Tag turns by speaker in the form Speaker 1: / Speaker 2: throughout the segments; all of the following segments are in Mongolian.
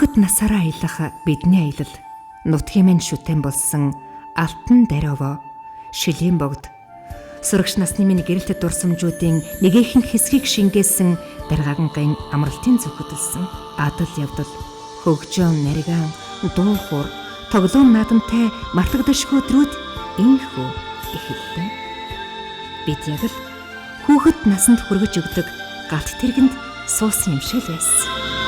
Speaker 1: Хүүхэд насаараа аялах бидний аялал нутгийн минь шүтэн болсон алтан дариово шилийн богд сурагч насны минь гэрэлтэд дурсамжуудын нэгэн хэсгийг шингээсэн даргаагангийн амралтын зөвхөдөлсөн адал явдал хөгжөөн нариган дуухур тоглоом наадамтай мартагдашгүй өдрүүд ийхүү эхэллээ. Бид яг л хүүхэд насанд хүргэж өгдөг галт тэргэнд суусан юм шиг байсан.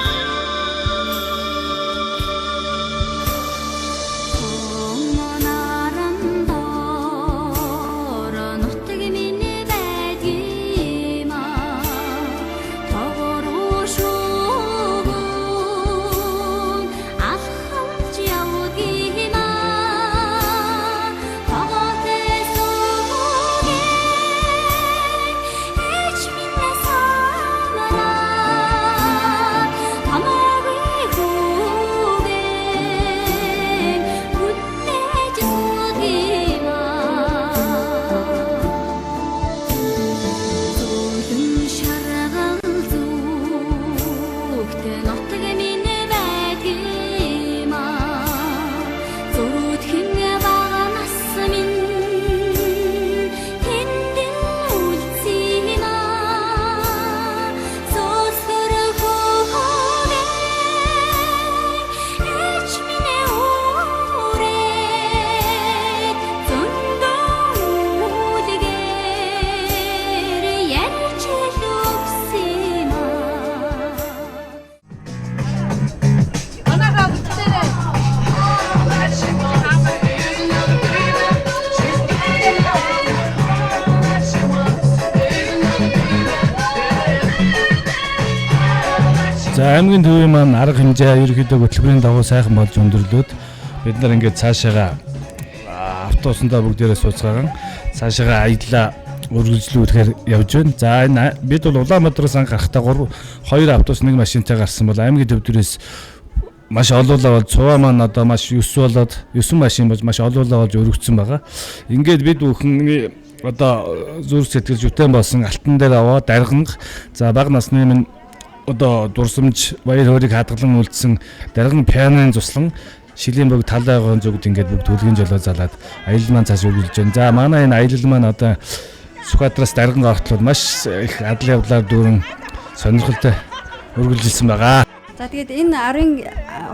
Speaker 2: За аймгийн төвийн маань арга хэмжээ ерөнхийдөө хөтөлбөрийн дагуу сайхан болж өндөрлөөд бид нар ингээд цаашаага автобусандаа бүгдээрээ сууцгаахан цаашаага аяллаа үргэлжлүүлэхээр явж байна. За энэ бид бол Улаанбаатараас гарахдаа 2 автобус 1 машинтай гарсан бол аймгийн төв дээрээс маш олоолаа бол цуваа маань одоо маш 9 болоод 9 машин болж маш олоолаа болж өргөцсөн байгаа. Ингээд бид бүхэн одоо зүрх сэтгэл зүтэн болсон алтан дээр аваа дарганг за бага насны минь одоо дурсамж баяр хөөргийг хадгалан үлдсэн дарган пианоны туслан шилийн бог талайгын зүгд ингээд бүгд төлгийн жолоо залаад аялал маань цааш үргэлж байна. За манай энэ аялал маань одоо Сүхбаатараас дарган ортолууд маш их адал явдлаар дүүрэн сонирхолтой үргэлжилсэн байгаа.
Speaker 3: За тэгээд энэ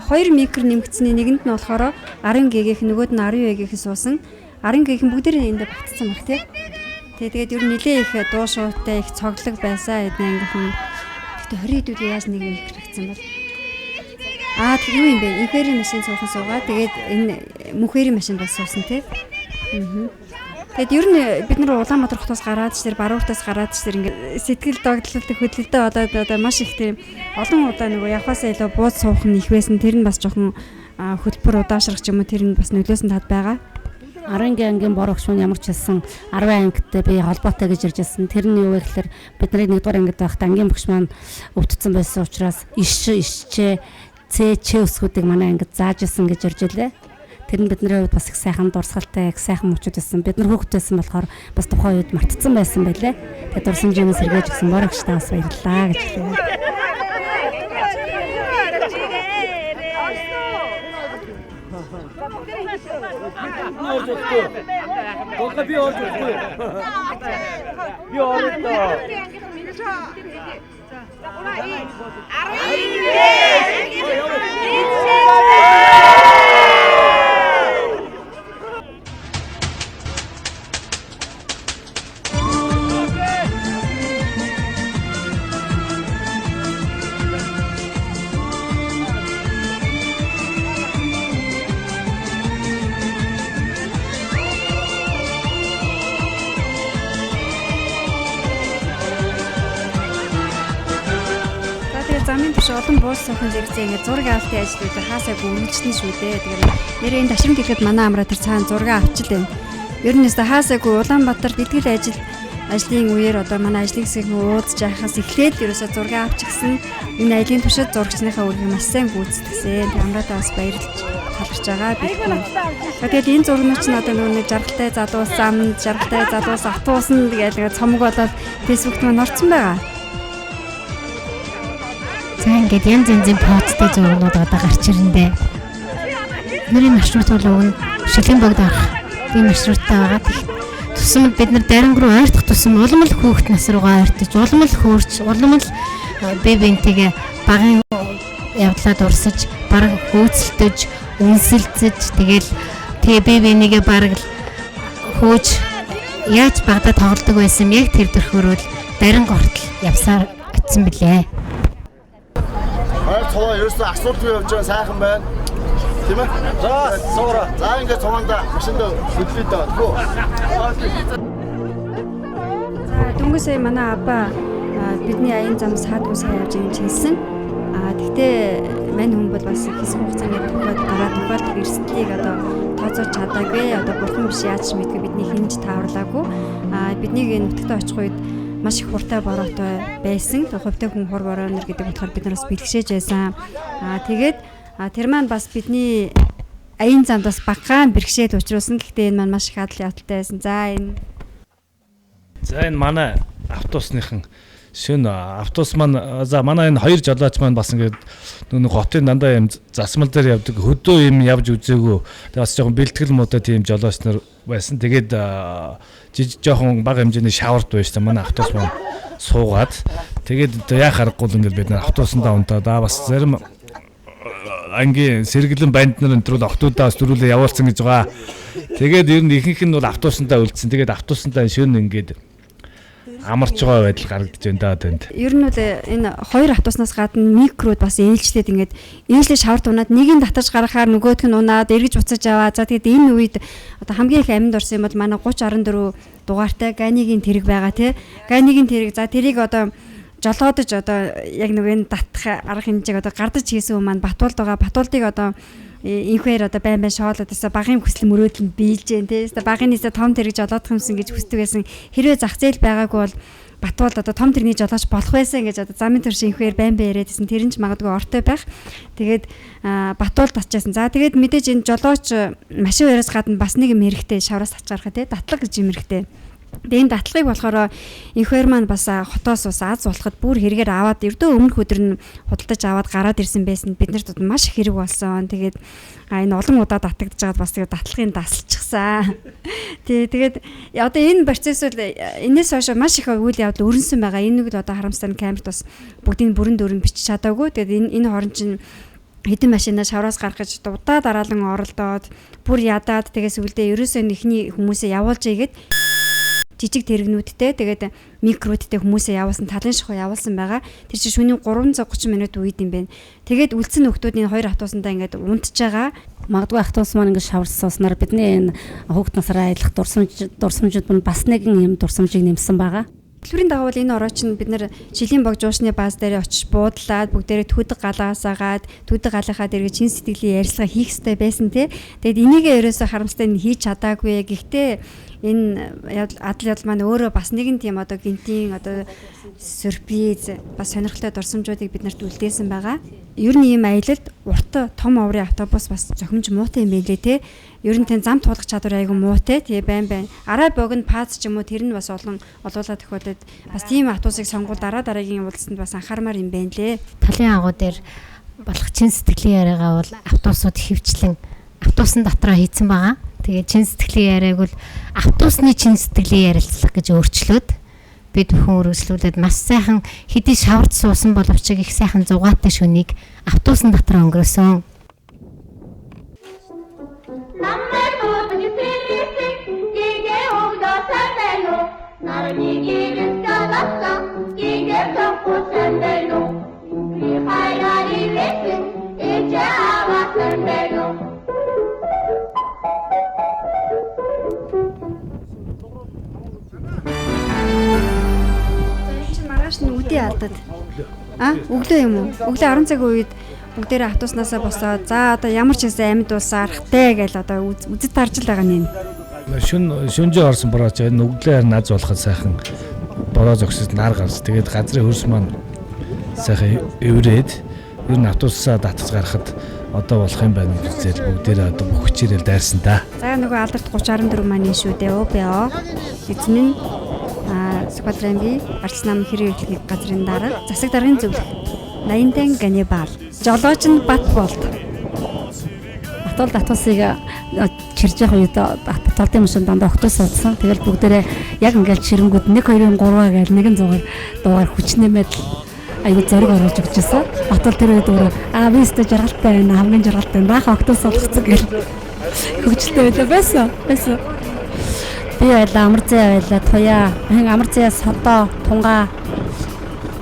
Speaker 3: 2 микро нэмэгдсэний нэгэнд нь болохоор 10 ГГ-ийнх нөгөөд нь 10 ГГ-ийнх суусан 10 ГГ-ийн бүгдээрээ энд багтсан баг тий. Тэгээд ер нь нэлээ их дуу шуутай их цоглог байсан эдний ангийнх нь 20 хэдүүд яаж нэг их хэрэгцсэн бол тэг юу юм бэ? Инферийн машин цуухан суугаа. Тэгээд энэ мөнхөрийн машинд бас суусан тий. Тэгээд ер нь бид нар Улаанбаатар хотоос гараад ч тэр Барууртаас гараад ч тэр ингээд сэтгэл догтлолт хөдөлгөлтөд одоо маш их тийм олон удаа нөгөө явхаасаа илүү бууз суух нь их байсан. Тэр нь бас жоохон хөтөлбөр удаашрах юм уу тэр нь бас нөлөөсөн тал байгаа.
Speaker 4: 10 ангийн борогч нь ямар ч хэлсэн 10 ангитай би холбоотой гэж ирж байсан. Тэр нь юу вэ гэхээр бид нарыг 1-р ангид байхад ангийн багш маань өвдсөн байсан учраас ишчээ цэчээ өсгүүдийг манай ангид зааж исэн гэж ирж илээ. Тэр нь бидний хувьд бас их сайхан дурсгалтай их сайхан мөчүүд байсан. Бид нар хүүхэд байсан болохоор бас тухайн үед мартцсан байсан байлээ. Тэгээд дурсамжийн сэргээж гисэн борогчтаа бас баярлалаа гэж хэлээ.
Speaker 5: Долго би орж өгөхгүй. Би оролдоо.
Speaker 3: Замын төш олон буус суухан зэрэгцээ ингээд зураг авалтын ажлуудаар хаасаагүй үргэлжлэн шүү дээ. Тэгээд нэрээ энэ ташрын гэлэхэд манай амраа тэр цаана зураг авчил байна. Ер нь өстө хаасаагүй Улаанбаатар бэлтгэл ажлын үеэр одоо манай ажлын хэсгийг уудаж яхаас эхлээд ерөөсө зураг авчихсан. Энэ аялын туршид зурагчныхаа үргийг маш сайн гүйцэтгсэн. Амраатаа бас баярлж талархж байгаа бид. Тэгээд энэ зургнууд ч надад нэг жаргалтай залуус зам, жаргалтай залуус автуусан тэгээд цомог болоод фэйсбүүкт маань орсон байгаа.
Speaker 6: За ингээд янз янзын поцтой зургууд одоо гарч ирэндээ. Бидний маршрут бол уг нь Шилэн богд орох ийм маршруттай байгаа. Тусам бид нар Даринг руу ойртох тусам улам л хүүхэд нас руугаа ойртож, улам л хөөрч, улам л бие биентэйгээ багын явдлаа дурсаж, бараг хөөцөлдөж, үнсэлцэж тэгэл тэгээ бие биенийгээ бараг хөөж яаж багада тоглодог байсан яг тэр төрхөөрөл Даринг ортол явсаар очсон билээ.
Speaker 7: Цуваа ерөөсөө асуултгүй явж байгаа сайхан байна. Тийм ээ? За, суураа. За ингээд цуваанда машиндаа хөдлөе даа. Тгөө.
Speaker 3: За дөнгөс сая манай абба бидний аян зам саадгүй сайн явж байгаа юм хэлсэн. Гэхдээ мань хүн бол бас хэсэг хугацааны тухайд эрсдлийг одоо тооцоолж чадаагүй. Одоо бурхан биш яаж ч мэдгүй бидний хинж тааварлаагүй. Биднийг нутагтаа очих үед маш их хуртай бороотой байсан. Хувьтай хүн хур бороонер гэдэг болохоор бид нараас бэлгшээж байсан. Тэгээд тэр маань бас бидний аян замд бас багаан бэрхшээл учруулсан. Гэхдээ энэ маань маш их адал явдалтай байсан.
Speaker 2: За энэ манай автобусныхан шин автобус маань за манай энэ хоёр жолооч маань бас ингээд нэг хотын дандаа юм засмал дээр явдаг хөдөө юм явж үзээгүй. Тэгээ бас жоохон бэлтгэл муутай тийм жолооч нар байсан. Тэгээд жижиг жоохон бага хэмжээний шавард байж та манай автобус маань суугаад тэгээд яа харахгүй л ингээд бид нар автобусандаа унтаа бас зарим ангийн сэргэлэн банд нар өнтрүүл октоудаас дөрүүлээ явуулсан гэж байгаа. Тэгээд ер нь ихэнх нь бол автобусандаа үлдсэн. Тэгээд автобусандаа шин ингээд амарч байгаа байдал гарагдаж байна даа тэнд.
Speaker 3: Ер нь бол энэ хоёр автобуснаас гадна микрод бас ээлжлээд ингээд ээлжлээ шавард унаад нэг нь татаж гаргахаар нөгөөх нь унаад эргэж буцаж аваа. За тэгээд энэ үед одоо хамгийн их амьд орсон юм бол манай 30-14 дугаартай ганигийн тэрэг байгаа тий. Ганигийн тэрэг за тэрийг одоо жолоодож одоо яг нэг энэ татах арга хэмжээг одоо гардаж хийсэн хүмүүс маань Батуулд байгаа. Батуулдыг одоо инхээр одоо байн шоолоод байсан багын хүсэл мөрөөдөл нь биелж जैन тий. Багынээсээ том тэрэг жолоодох юмсан гэж хүсдэг байсан. Хэрвээ зах зээл байгаагүй бол Батуулд одоо том тэрний жолооч болох байсан гэж одоо замын төрш инхээр байн яриадсэн. Тэр нь ч магадгүй ортой байх. Тэгээд Батуулд татчихсан. За тэгээд мэдээж энэ жолооч машин бариас гадна бас нэг юм хэрэгтэй шавраас тач гарах тий. Татлаг гэж юм хэрэгтэй. Тэгээд датлагыг болохоор инхээр маань бас хотоос бас аз болоход бүр хэрэгээр аваад ердөө өмнөх өдөр нь худалдаж аваад гараад ирсэн байсан. Бид нарт маш их хэрэг болсон. Тэгээд энэ олон удаа татагдж байгаад бас тэгээд датлагын дасалчихсан. Тэгээд одоо энэ процесс бол энэс хойш маш их үйл явдал өрнсөн байгаа. Энийг л одоо харамсалтай камерт бас бүгдийн бүрэн дөрөнд бичиж чадаагүй. Тэгээд энэ хорон чинь хэдэн машинаа шавраас гаргаж дудаа дараалан оролдоод бүр ядаад тэгээс үлдээ ерөөсөө ихний хүмүүсээ явуулж игээд жижиг тэрэгнүүдтэй тэгээд микродтэй хүмүүсээ явуулсан талын шахуу явуулсан байгаа. Тэр чинь шөнийн 330 минут үед юм байна. Тэгээд үлдсэн нөхдүүд энэ хоёр автобусандаа ингээд унтж байгаа.
Speaker 4: Магадгүй автобус маань ингээд шаварсааснаар бидний энэ хүүхд насаараа аялах дурсамжууд нь бас нэгэн юм дурсамжийг нэмсэн байгаа.
Speaker 3: Төлбөрийн дагуу энэ орооч нь бид нар Жилийн бог жуушны бааз дээр очиж буудлаад бүгдээрээ түүдэг галаасаагаад түүдэг галынхаа дэргээ чин сэтгэлийн ярилцлага хийх хэрэгтэй байсан тий. Тэгээд энийгээ ерөөсө харамстай нь хийж чадаагүй. Гэхдээ энэ адал явдал маань өөрөө бас нэгэн тийм одоо гинтийн одоо сюрприз бас сонирхолтой дурсамжуудыг бид нарт үлдээсэн байгаа. Ер нь ийм аялалд урт том оврын автобус бас зохимж муутай юм байлээ те. Ер нь тэн зам туулах чадвар айгүй муутай. Тэгээ байн. Арай богино пац ч юм уу тэр нь бас олон олуулаад төхөдөд бас тийм автобусыг сонгуул дараагийн явуулсанд бас анхаармаар юм байна лээ.
Speaker 6: Талын агуу дээр болох чин сэтгэлийн яриагаа бол автобусууд хөвчлэн автобусын дотроо хийцэн байгаа. Тэгээ чин сэтгэлийн яриаг бол автобусны чин сэтгэлийн ярилцлага гэж өөрчлөөд бид бүхэн өргөжлүүлээд маш сайхан хэдий шавард суусан боловч их сайхан зугаатай шөнийг автобусын дотроо өнгөрөөсөн.
Speaker 3: Үдээ алдаад. Өглөө юм уу? Өглөө 10 цагийн үед бүгдээрээ автобуснасаа босоод за одоо ямар ч хэсэг амьд улсаа арахтай гэж одоо үзэж тарж л байгаа юм.
Speaker 2: Шүнжээ орсон борооч энэ өглөө наз болоход сайхан бороо зогсож нар гарч тэгээд газрын хөрс маань сайхан эврээд ер нь автобусаа татж гарахад одоо болох юм байна гэж үзэл бүгдээрээ одоо бүх хүчээрээ дайрсан та.
Speaker 3: За нөгөө алдарт 3014 маань шүү дээ. ОБО эзэн нь Сквадрангийн арц нам хэрэг хөтлөх газрын дарга засаг даргын зөвлөх Наяндан Ганнибал, жолооч нь Бат болд.
Speaker 4: Батболд Атусыг чирж явах үед Батболдын машин дандаа октос суудсан. Тэгэл бүгдээрээ яг ингээл чирэнгүүд 1 2 3 гээл нэгэн зугаар дуугаар хүчнэмээд аюу зориг оруулж өгч байсан. Батбол тэр үед өөрөө би өстө жаргалтай байна, хамгийн жаргалтай байна. Баахан октос суулгацсан гэл хөвчлөлтэй байсан. Би байлаа амар зай байлаа туяа. Амар зай содоо тунгаа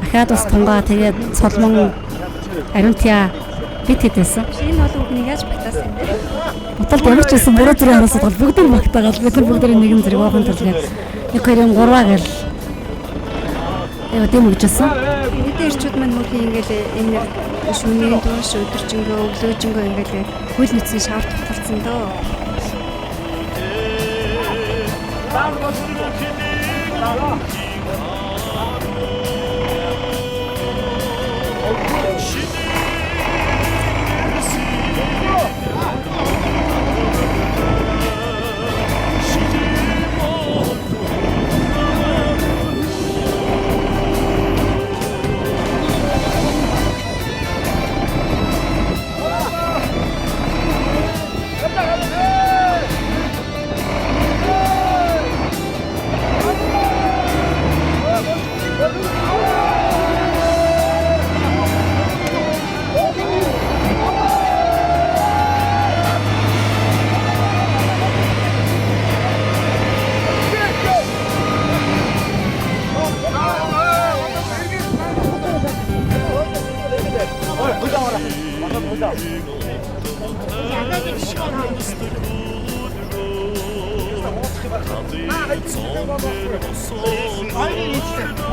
Speaker 4: ахаад ус тунгаа тэгээд солмон ариунтя бит хийдсэн.
Speaker 3: Энэ бол үгнийг яаж багтаасан юм бэ?
Speaker 4: Батболд ямар ч байсан буруу зэрэг хараасаад бол бүгд нь багтаагаад бид нар бүгдээ нэгэн зэрэг уухан төлгээд 1 2 3 гээл тийм үгжсэн.
Speaker 3: Бидний ирчүүд маань хөрхи ингээл энэ шүнийн дууш өдөржингөө өглөөжингөө ингээл хөл нүцэн шавар туталцсан дөө.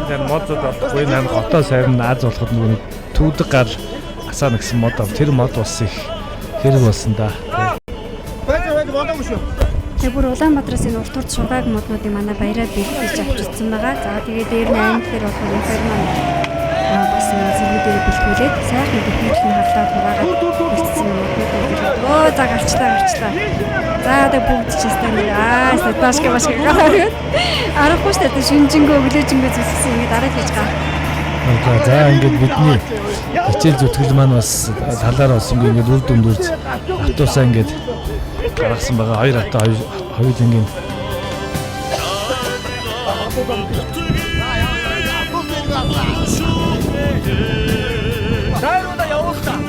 Speaker 2: Тэр модод болохгүй нань хотоо сайрн Аз болоход нөгөө түүдэг гал асаана гэсэн мод ав. Тэр мод бас их хэрэг болсон да.
Speaker 3: Тэр бүр Улаанбаатараас энэ урт урт шугааг моднуудыг манай баяраар бэлтгэж авчирсан байгаа. За тэгээд дээр нь аймаг дээр болох информ бас зэрэгдээ бэлтгүүлээд сайхан бүхэл нь харлаад хураагаад бэлтсэн моднууд за гарчлаа. За тэг бүгд ч хэвээр башка гараад аргагүй шүү дээ шинжэнгөө өглөөжингөө зүсгсэн ингэ дараа хийж байгаа.
Speaker 2: За ингээд бидний хичээл зүтгэл маань бас талаар бас ингээд үр дүнд үрж автосаа ингээд гаргасан байгаа. Хоёр авто хоёулангийн
Speaker 5: Сайруда явуултаа.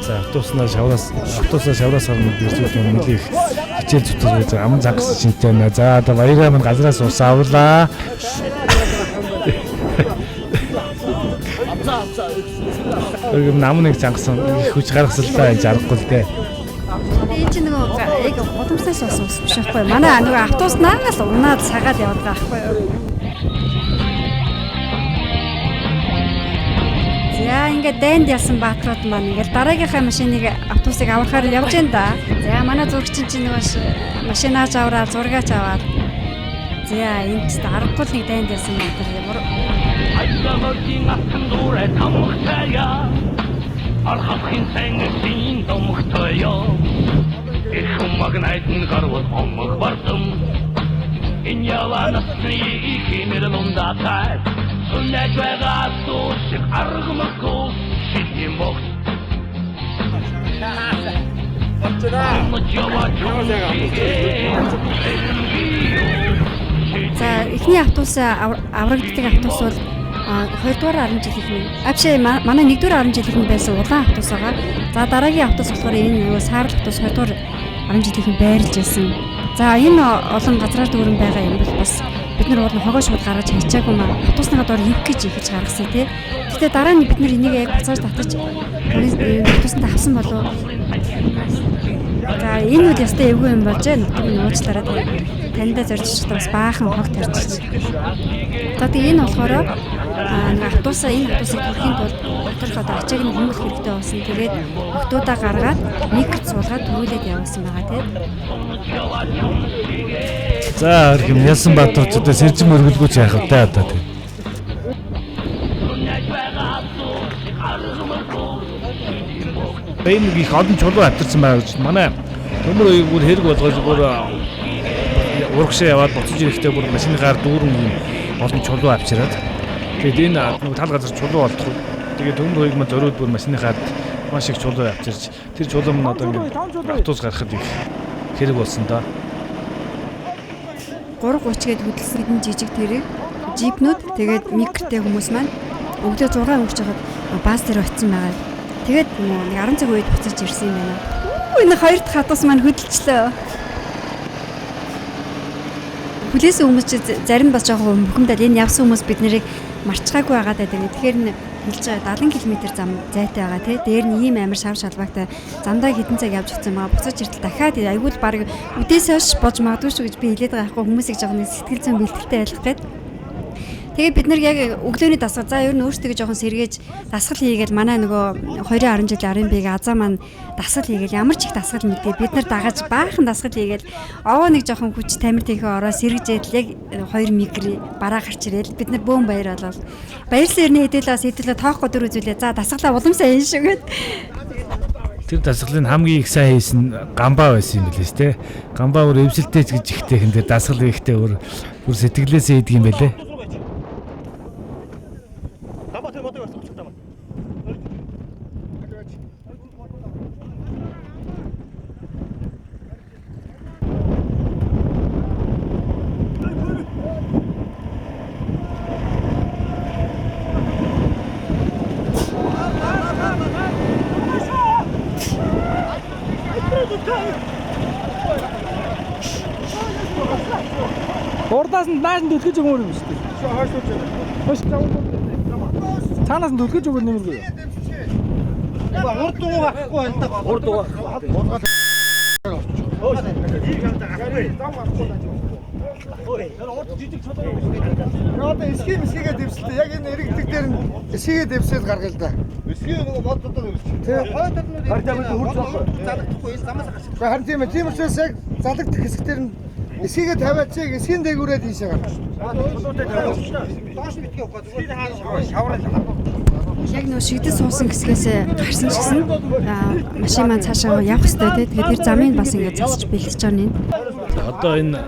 Speaker 2: За автобуснаа шавраас харна гэж нэлээх хичээл зүтгэж байгаа. Аман загас шинтэй байна. За одоо баяраа минь газраас ус авлаа. Намныг зангасан хүч гаргасалтай энэ аргагүй л дээ.
Speaker 3: Тэгээ чи нөгөө яг гудамжаас ус биш байхгүй. Манай нөгөө автобус наагаас унаад сагаад яваад байгаа байхгүй юу? За ингээд дайнд ялсан баатрууд маань ингээд дараагийнхаа машиныг автобусыг аврахаар явж байна да. За манай зурагчин чинь нөгөө машинаач аваад зургаач аваад. За энэ ч аргагүй нэг дайнд ялсан баатар ямар
Speaker 8: Айдамгийн атхан дурэ тамхтая Архахын сэнгсийн домхтая Эхүм магнайтын гарвал омог бардам Энэ яланасны ихимэр лундатай Сүннэж байгаа сушиг аргамаггүй шилний могт
Speaker 3: За эхний автобус аврагддаг автобус бол 2 дугаар 10 жилийн авши манай 1 дугаар 10 жилийн байсан улаан автобус байгаа. За дараагийн автобус болохоор энэ нөгөө саарл автобус 2 дугаар 10 жилийн байрлаж байсан. За энэ олон газраар дүүрэн байгаа юм бол бас бид бид нар бол хогоо шууд гаргаж хайчаагүй маа. Автобусныхаа доор ив гэж ихэж гаргасан тий. Гэтэ дараа нь бид нар энийг яг буцааж татаж автобусанд авсан болов. За энэ үл ястай эвгүй юм болж нутгийг уучлаарай таньдаа зорж бас баахан хог тарьчих. Одоо тэгээ энэ болохоор нэг автобусыг төрхийн тулд доторх одоо ачааг нь хөнгөлөх хэрэгтэй болсон. Тэгээд октоудаа гаргаад микрт суулгаад төрүүлээд явуулсан байгаа тийм.
Speaker 2: За хэрхэн Ялсан Баатар ч одоо сэржин өргөлгөөч яах вэ одоо тийм. Энэ их олон чулуу авчирсан байгаа гэж манай төмөр үеиг бүр хэрэг болгож бүр урагшаа яваад буцаж ирэхдээ бүр машиныгаар дүүрэн олон чулуу авчираад тэгээд энэ тал газар чулуу болдох. Тэгээд төмөр үеиг мань зориуд бүр машиныгаар маш их чулуу авчирч тэр чулуу мань одоо ингээд автобус гарахад их хэрэг болсон да.
Speaker 3: 3:30 гээд хөдөлсөн хэдэн жижиг тэрэг жипнүүд тэгээд микртэй хүмүүс маань өглөө 6 өнгөрч хахад бас дээр очсон байгаа. Тэгээд нэг 10 цаг үед буцаж ирсэн юм байна. Энэ хоёр дахь хатас маань хөдөлчлөө. Хүлээсэн хүмүүс ч зарим бас жоохон бухимдаад энэ явсан хүмүүс бид нарыг марчгаагүй байгаа даа. Тэгэхээр н хэлж байгаа 70 км зам зайтай байгаа тий. Дээр нь ийм амар шав шалбаагтай замдаа хэдэн цаг явж өгсөн байгаа. Буцаж иртэл дахиад айгүй л баг үдээс хойш болж магадгүй шүү гэж би хэлээд байгаа байхгүй хүмүүсийг жоохон сэтгэл зүйн бэлтгэлтэй байлгах гээд. Тэгээд бид нар яг өглөөний дасгал за ер нь өөрсдөө жоохон сэргээж дасгал хийгээл манай нөгөө 2-10 жилийн RMB-г азаа маань дасгал хийгээл ямар ч их дасгал мэдээ бид нар дагаж баахан дасгал хийгээл овоо нэг жоохон хүч тамир тийхээ ороо сэргэж яг 2 микри бараа гарч ирээл бид нар бөөн баяр болол баярлалаа ирнэ хэдүүлээ тоохгүй дөр үзүүлээ за дасгалаа уламсаа хийн шүүгээд
Speaker 2: тэр дасгалын хамгийн их сайн хийсэн гамбаа байсан юм билээс те гамбаа өөр өвсөлтэй гэж ихтэй хин тэр дасгал хийхдээ өөр сэтгэлээсээ хийдэг юм байлээ.
Speaker 5: Урдаас нь нааш нь дэлгэж өгмөр юм шүү дээ. Хойшлуулж байна. Хойшлуулж. Цаанаас нь дэлгэж өгөх нэмэргүй. Урд дуу гахгүй байна та. Урд дуу. Одоо эсхийгээ дэвсэлтэй. Яг энэ эрэгдэг дээр нь эсхийгээ дэвсэл гаргая л да. Эсхий мод одоо дэвсэл. Тэгээ хойд талнууд залагдахгүй замаас гарч. Харин тийм ээ. Тийм учраас яг залагдах хэсгээр нь эсхийгээ тавиад чиг эсхийн дээгүүрээд ийшээ гарч. Доош битгий явах зүгээр шаврал.
Speaker 3: Яг нөө шигдэл суусан хэсгээс гарсан ч гэсэн машин маань цаашаа явах хэрэгтэй тийм. Тэгэхээр тэр замыг бас ингээд засч бэлтэж байгаа юм.
Speaker 2: Одоо энэ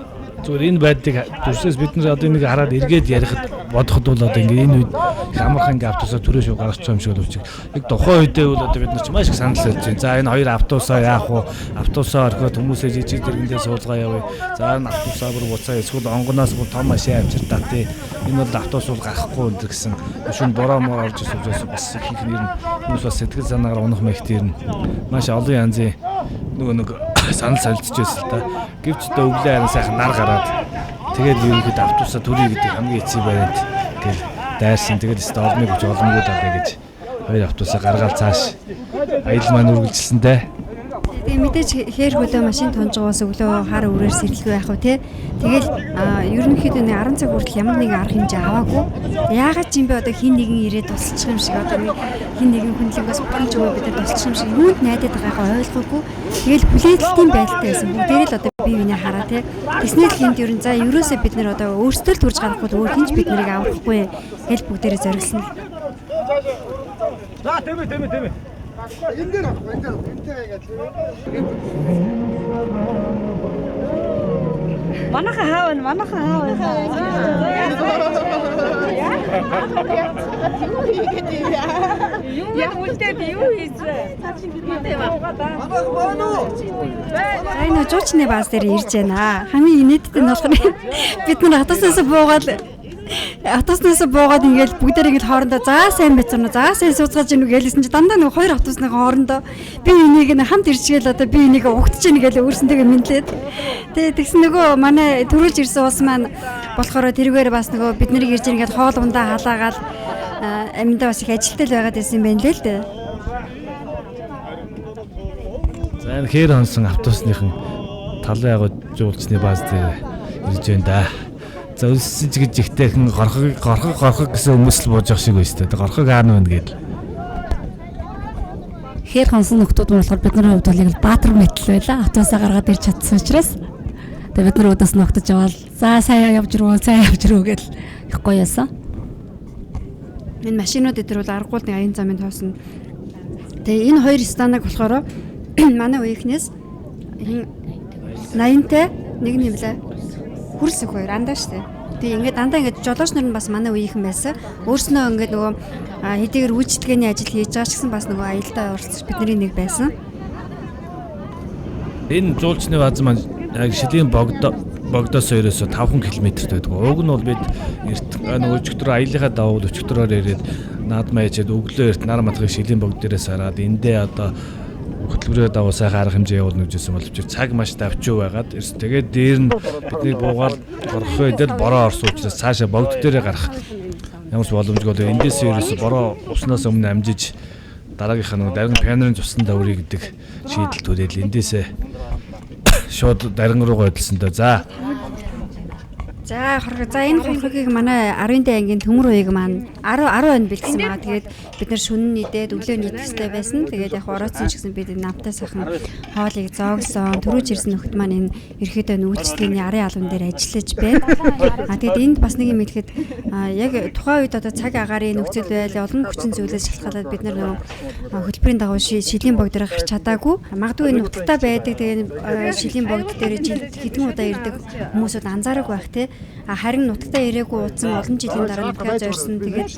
Speaker 2: зүгээр энэ байдлыг дүрсээс бид нар одоо энийг хараад эргээд ярихад бодоход бол одоо ингээд энэ үед хамархан ингээд автобусаа түрээ шүү гаргаж байгаа юм шиг боловч яг тухайн үедээ бол одоо бид нар ч маш их санал хэлж байна. За энэ хоёр автобусаа яах вэ? Автобусаа орхиод хүмүүсээ жижиг дэргэндээ суулгаа явъя. За энэ автобусаа бүр буцаа эсвэл онгоноос бүр том машин авчиртаа тий. Энэ бол автобус бол гарахгүй энэ гэсэн шин бороо мор орж ирсэн учраас бас их нэр нь хүмүүс бас сэтгэл санаагаар унах мэхтэр нь маш олон янзын нэг санал солилцож байсан л та. Гэвч тэ өглөө харин сайхан нар гараад тэгээд ерөнхийдөө автобусаа төрье гэдэг хамгийн эцсийн бариад тэгэл дайрсан. Тэгээд өстө олмыг өгч оломгоо даваа гэж хоёр автобусаа гаргаад цааш аялал маань үргэлжилсэнтэй.
Speaker 3: Тэгээ мэдээж хээр хөлөө машин тунжгоос өглөө хар өрөөр сэрэлгүй байх уу те. Тэгэл ерөнхийдөө нэг 10 цаг хүртэл ямар нэгэн арга хэмжээ аваагүй. Яагаад ч юм бэ одоо хин нэгэн ирээд тусалчих юм шиг одоо нэг хин нэгэн хүнлэнгээс бүхэлж өгөө бид нар тусалчих юм шиг юунд найдаад байгаагаа ойлгоогүй. Тэгэл хүлээлтийн байдалтай байсан. Бүгдээрээ л одоо бие биенээ хараа те. Тэснээл хинт ерөн за ерөөсөө бид нар одоо өөрсдөө л төрж гарахгүй өөр хинч бид нарыг аврахгүй. Хэл бүгдээрээ зориглосон.
Speaker 5: За тэмээ. Энэ дээр авах, энэ дээр энтэй гэдэг.
Speaker 9: Манайхан хаав. Яг үлдээд юу хийсэн?
Speaker 3: Энэ жуучны баас дээр ирж байна. Хамгийн инээдтэй нь болохоор бид нар хатасаас буугаад автобуснаас буугаад ингээл бүгдээр ингээл хоорондоо заа сайн байцгаана. За сайн сууцгааж ийн гэлсэн чи дандаа нэг хоёр автобусныхаа хоорондоо би энийг нь хамт ирчихэл одоо би энийг угтж ийн гээл өөрсөнтэйгээ мэдлээд. Тэгээ тэгсэн нөгөө манай төрүүлж ирсэн улс маань болохоор тэрүүгээр бас нөгөө бид нарыг ирж ингээд хоол ундаа халаагаал аминдаа бас их ажилтал байгаад байсан юм байна л дээ.
Speaker 2: За энэ хээр хонсон автобусныхан талын агуулжуулчны бааз дээр ирж байна да. За өссөн ч гэж ихтэйхэн горхог гэсэн хүмүүс л бууж явах шиг байна шүү дээ. Горхог аан байна гэдэг.
Speaker 4: Хээр хонсон нөхдүүд болохоор бидний хувьд бол яг баатар мэтэл байла. Автобусаа гаргаад ирч чадсан учраас тэгээ бид нар өдөөс ногтож аваад за сайн явж ирүү гэж их гоё яасан.
Speaker 3: Энэ машинууд дээр бол аргагүй нэг аян замын тоосон. Тэгээ энэ хоёр станаг болохоор манай үеийнхнээс 80-тай нэг юм лээ. Хүрс их хоёр андаа штэ. Тэгээ ингээд дандаа ингээд жолооч нар нь бас манай үеийнхэн байсан. Өөрснөө ингээд нөгөө хэдийгээр үйлчлэгээний ажил хийж байгаа ч гэсэн бас нөгөө аялдаа оролцож бидний нэг байсан.
Speaker 2: Энэ жуулчны бааз маань яг Шилийн богдоос ерөөсө 5 км-т байдаг. Уг нь бол бид нөгөө өчигдөр аяллахаа давуу өчигдрөөр ирээд наадмаа ячаад өглөө эрт нар матхыг Шилийн богд дээрээс хараад эндээ одоо хөтөлбөрөө давуу сайхан арга хэмжээ явуулна гэжсэн боловч цаг маш давчуу байгаад тэгээд дээр нь бидний буугаад горхоо идэл бороо орсон учраас цаашаа богд дээрээ гарах ямар ч боломжгүй болоо эндээс ерөөсө бороо уснаас өмнө амжиж дараагийнхаа нэг даргын пианерын цусанд өрий гэдэг шийдэл төрөөл эндээсээ шууд даргын руу гойдлсон доо.
Speaker 3: За энэ хорхогийг манай 10-д ангийн төмөр ууйг маань 10 он бэлдсэн байгаа. Тэгээд бид нар шүнэн нийдээд өглөө нийтэстэй байсан. Тэгээд яг орооцсон ч гэсэн бид намтай сайхан хоолыг зоогсон. Төрөөж ирсэн нөхд маань энэ ерөөдөө нүүлчилгээний арын албан дээр ажиллаж байна. Тэгээд энд бас нэг юм хэлэхэд яг тухайн үед одоо цаг агаарын нөхцөл байдал олон хүчин зүйлээс шалтгаалаад бид нар нөгөө хөтөлбөрийн дагуу Шилийн богд дээр гарч чадаагүй. Магадгүй энэ нутагтаа байдаг. Тэгээд Шилийн богд дээр жилд хэдэн удаа ирдэг хүмүүсүүд анзаараагүй байх те. Харин нутагтаа ирээгүй удсан олон жилийн дараа нутгаа зорьсон. Тэгээд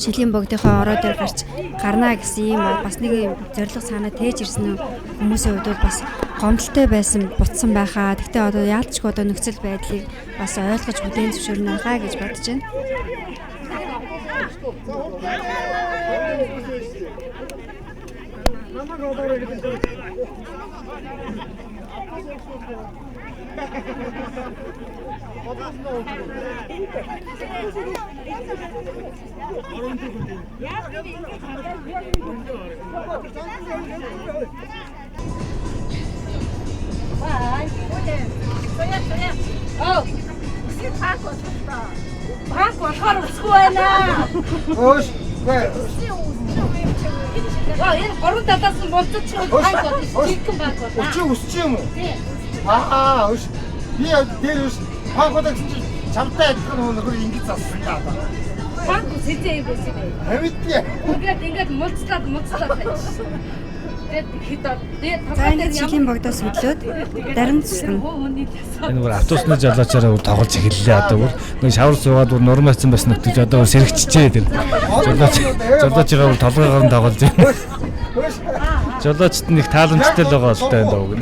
Speaker 3: Шилийн богдынхоо ороо дээр гарч гарнаа гэсэн юм бас нэг юм зориг санаа тээж ирсэн хүмүүсийн хувьд бол бас гомдолтой байсан бутсан байхаа. Гэхдээ одоо яалтчгүй одоо нөхцөл байдлыг бас ойлгож бүтээн зөвшөөрнө хаа гэж бодож байна.
Speaker 9: Энэ горон татаас нь болцооч банк бол жигэн банк бол.
Speaker 5: Өчиг өсч юм уу? Аа, өш. Би дээр өш банкудаа чамтай адилхан нөхөр ингэж зассан даа.
Speaker 9: Банк сэтэй байсан юм.
Speaker 5: Хавидтээ.
Speaker 9: Ингээд муцлаад байж.
Speaker 3: Тэгээд Шилийн богдоос өглөөд дарин цусна.
Speaker 2: Энэ бүр автобусны жолоочоор тоглож эхэллээ одоо бүр нэг шавар суугаад бүр нурмаацсан бас нэгтэж одоо сэрэгчжээ тэр. Жолоочгаа бүр толгойгоор нь тоглож байна. Жолоочт нэг тааламжтай л байгаа л таа энэ үг.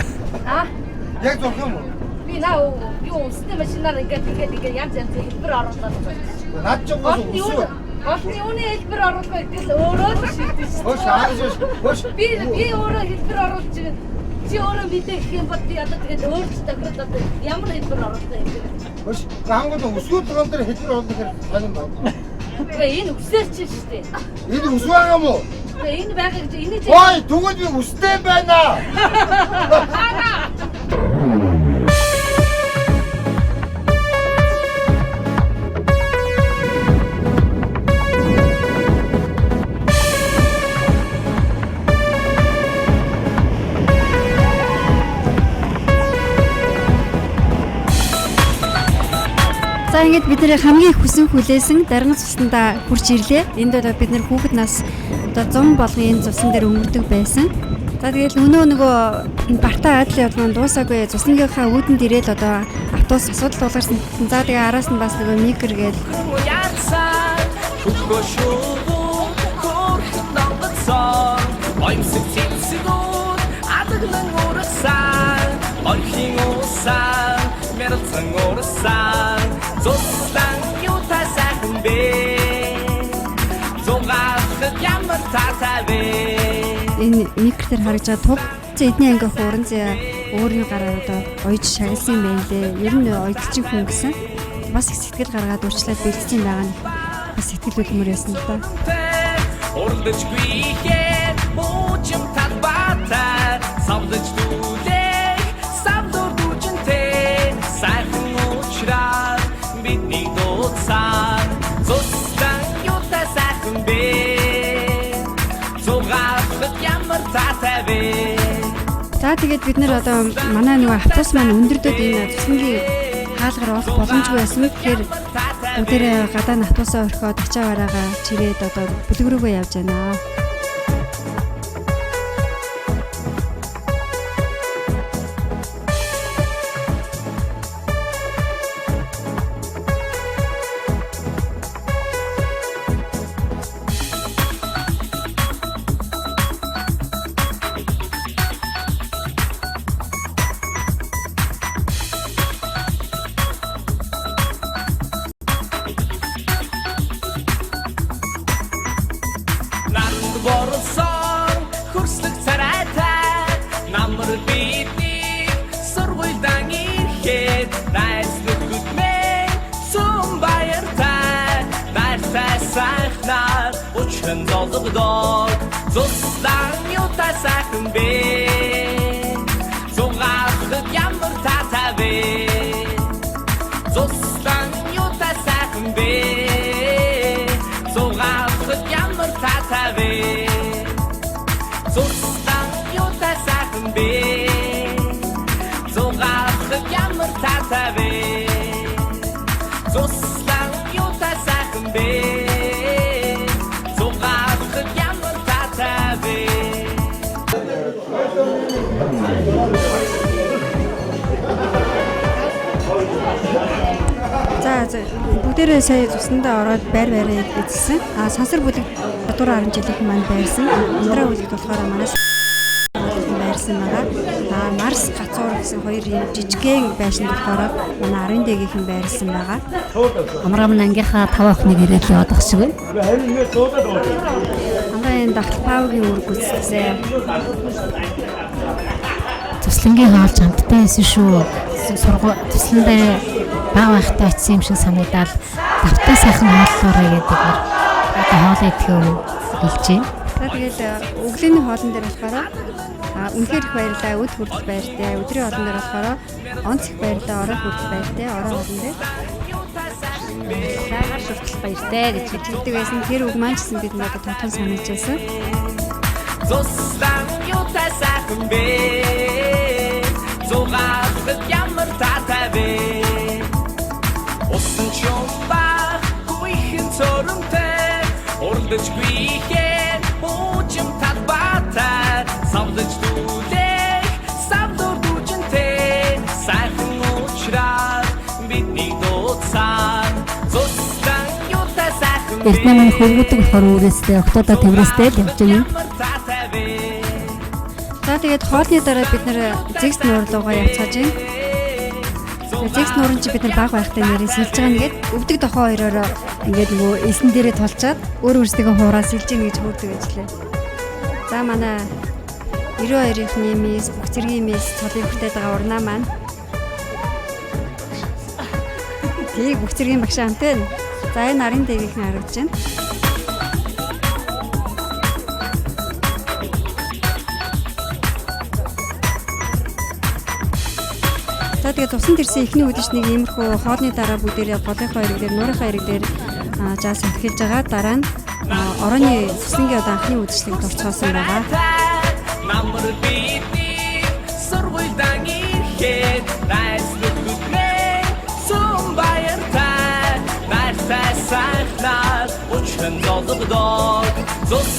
Speaker 5: Яг зурх юм уу?
Speaker 9: Би наа юу өстэй машинаар ингээд янз хэлбэр оруулаад байна.
Speaker 5: Наад ч гол
Speaker 9: Олны үнэ хэлбэр оруулах гэдэл өөрөө л шийдэж байна. Би өөрөө хэлбэр оруулж чи өөрөө мэдээ гэх юм бол би одоо тэгээд өөрчлөлт тохиолдол одоо ямар хэлбэр оруулах юм бэ?
Speaker 5: Хөш хангал өсгөө төгөл дээр хэлбэр оруулах хэрэг юм байна.
Speaker 9: Тэгээ энэ үсээр чи шүү дээ.
Speaker 5: Энэ өс байгаа юм уу?
Speaker 9: Тэгээ энэ байгаа гэж энэ чи
Speaker 5: ой тэгвэл би өстэй байна.
Speaker 3: За ингээд бид нэр хамгийн их хүсэн хүлээсэн даргын цусндаа хурж ирлээ. Энд одоо бид нэр хүүхэд нас одоо 100 болгон энэ цусан дээр өнгөрдөг байсан. За тэгэл нөгөө Барта айдлын явдал дуусаагүй цусныхаа үүдэнд ирээд одоо автобус асуудал тулгарсан. За тэгээ араас нь бас нөгөө микр гээл
Speaker 10: Орхийн усаа мэрцэн урсаа зуслан юутас
Speaker 3: микр дээр харагдж байгаа туг эдний анги хууран зэ өөрийн гараар одоо ойж шагналсан юм байна лээ. Ер нь ойдлчин хүн гэсэн бас их сэтгэл гаргаад урьдчилаад бэлдсэн байгаа нь бас сэтгэл хөдлөмөр ясна л да. За тэгээд бид нэр одоо манай нэг автобус маань өндөрдөд энэ цэцэнгийн хаалгаар олох боломжгүй байсан. Тэгэхээр бүгдээрээ гадаа автобусаа орхиод ачаа бараага чирээд одоо бүлэг рүүгээ явж байна. Бүгдээрээ сая цуснандаа ороод байр байраа эзэлсэн. Сансар бүлэг 10 жилийнхэн маань байрсан. Ундраа бүлэгт болохоор манаас байрсан байгаа. Марс гацуур гэсэн хоёр юм жижигхэн байшин болохоор манай 10 дээгийнхэн байрсан байгаа.
Speaker 4: Амрагмын ангийнхаа 5 охиныг ирээд явах шиг байна.
Speaker 3: Амраа энэ дахлпаугийн үр гүйцэтгсэн.
Speaker 6: Туслангийн хаалж хамттай байсан шүү. Тусландаа баа байхтай очсон юм шиг санагдаад давтаа сайхан хооллоорой гэдэг нь одоо хоолой идэхөө хэлж байна.
Speaker 3: Тэгээд өглөөний хоолн дээр болохоор үнэхээр их баярлалаа. Өд хүртэл баяртай. Өдрийн хоолн дээр болохоор онц их баярлалаа. Орой хүртэл баяртай. Орой хоолн дээр сайгаар хүртэл баяртай гэж хэлдэг байсан. Тэр үг маань ч гэсэн бид надад тодхон санаж байсан.
Speaker 10: Зостан юутай сайхан бэ. Зугаалт ямар татай бэ. Усан чомба гүйхэн цоромтэй урдж гүйхэн уучим татбата самдж дүүлэх самдур дүүжинтэй сайхан уучраа бидний дууцсан зустан юутай сайхан бэ.
Speaker 4: Эрдэнэ хөргөдөг болохоор үрээстэй октодоо тэврээстэй л явж байна.
Speaker 3: За тэгээд хоолны дараа бид нэр зэгс нуурлуугаа явцгааж байна. Зэгс нуурын чи бид нар баг байхтай нэрээ сэлж байгаа нэгэд өвдөг дохоо хоёроо ингээд нөгөө эсэн дээрээ толчаад өөр өөрсдөө хуураа сэлж ийн гэж хөрдөг ажиллаа. За манай 92-ийнхний мис, бүх зэргийн мис цолыг хүртээд байгаа урнаа маань. Тэг бүх зэргийн багш хамтай байна. За энэ нарын дээгийнхэн харагдаж байна. За тэгээд тусан тэрсэн эхний үдшиг нэг иймэрхүү хоолны дараа бүгдээрээ голынхоо хэрэг дээр, нуурынхаа хэрэг дээр жаас эхэлж байгаа. Дараа нь орооны цуснгийн одоо анхны үдшиглийг дурцгаасан байгаа. Намар бити сургуйдан ирэхэд найслугүтнээ сумбаяртай найртай сайхнаар учран золгодоо зус